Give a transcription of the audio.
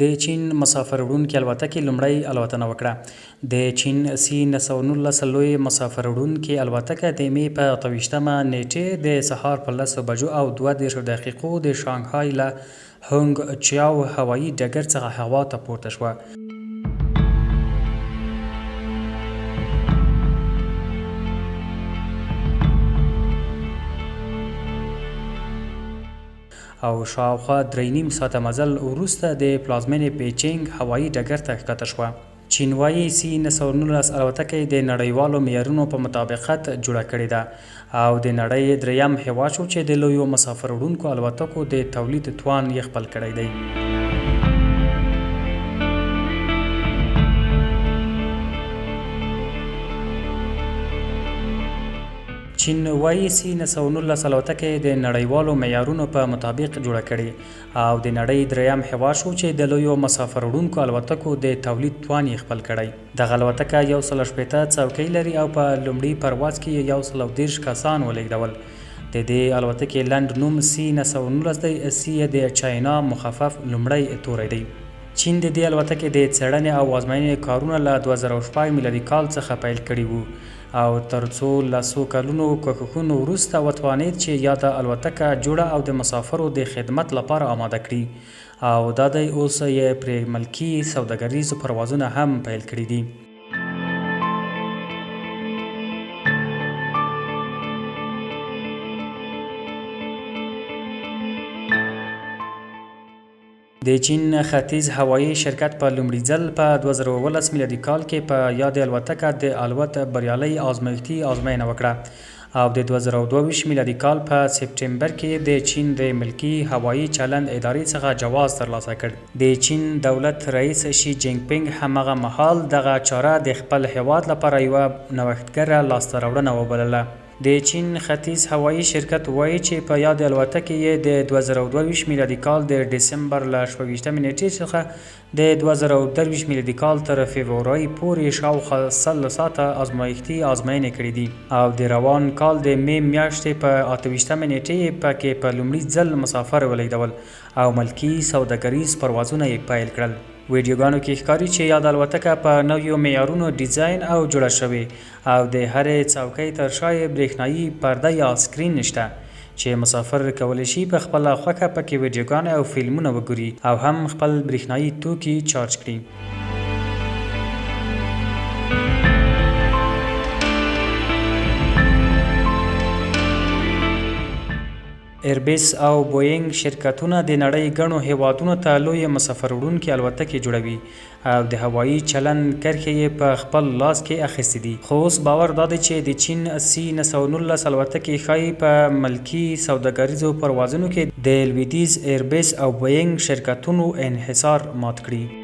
د چین مسافر وړونکي الوتکې لومړی الوتنه وکړه. د چین سی 919 لوی مسافر وړونکي الوتکه د مې په 28مه نیټې د سهار په 10 بجو او 32 د شانګهای له هونګ چیاو هوایي ډګر څخه هوا ته پورته شوه. او شاوخوا 3.5 ساعته مزل وروسته د پلازمینې بیجینګ هوایي ډګر ته ښکته شوه. چین وايي سی 919 الوتکه د نړیوالو معیارونو په مطابقت جوړه کړې ده او د نړۍ دریم هیواد شو چې د لویو مسافر وړونکو الوتکو د تولید توان یې خپل کړی دی. چین وايي سی 919 الوتکه د نړیوالو معیارونو په مطابق جوړه کړې او د نړۍ دریم هیواد شو چې د لویو مسافر وړونکو الوتکو د تولید توان یې خپل کړی. دغه الوتکه 160 څوکۍ لري او په لومړي پرواز کې 130 کسان ولیږدول. د دې الوتکې لنډ نوم سی 919 دی. سی د چاینا مخفف لومړی توری دی. چین د دې الوتکې د څېړنې او ازموینې کارونه له 2006 میلادي کال څخه پیل کړي وو او تر څو لسو کلونو کوښښونو وروسته وتوانید چې یاده الوتکه جوړه او د مسافرو د خدمت لپاره آماده کړي او دا دی اوس یې پرې ملکي سوداګریز پروازونه هم پیل کړي دي. د چین ختیځ هوایي شرکت په لومړي ځل په 2019 میلادي کال کې په یاد الوتکه د الوت بریالۍ ازمایښتي ازموینه وکړه او د 2022 میلادي کال په سپټمبر کې د چین د ملکي هوایي چلند ادارې څخه جواز ترلاسه کړ. د چین دولت رئیس شي جینګ پینګ همغه مهال دغه چاره د خپل هیواد لپاره یوه نوښتګره لاسته راوړنه وبلله. د چین ختیځ هوایي شرکت وایي چې په یاد الوتکې یې د 2022 میلادي کال د ډسمبر له 28 نیټې څخه د 2023 میلادي کال تر فبرورۍ پورې شاوخوا 100 ساعته ازمایښتي ازموینې کړې دي او د روان کال د مې میاشتې په 28 نیټې پکې په لومړي ځل مسافر ولیږدول او ملکي سوداګریز پروازونه یې پیل کړل. ویډیوګانو کې ښکاري چې یاد الوتکه په نویو معیارونو ډیزاین او جوړه شوې او د هرې څوکۍ تر شا یې برېښنایي پرده یا سکرین نشته چې مسافر کولی شي په خپله خوښه پکې ویډیوګانې او فلمونه وګوري او هم خپل برېښنایي توکي چارج کړي. ایربیس او بوینګ شرکتونه د نړۍ ګڼو هیوادونو ته لوی مسافر وړونکي الوتکې جوړوي او د هوایي چلند کرښې یې په خپل لاس کې اخیستې دي. خو اوس باور دا دی چې د چین سی 919 الوتکې ښایي په ملکي سوداګریزو پروازونو کې د لویدیځ ایربیس او بوینګ شرکتونو انحصار مات کړي.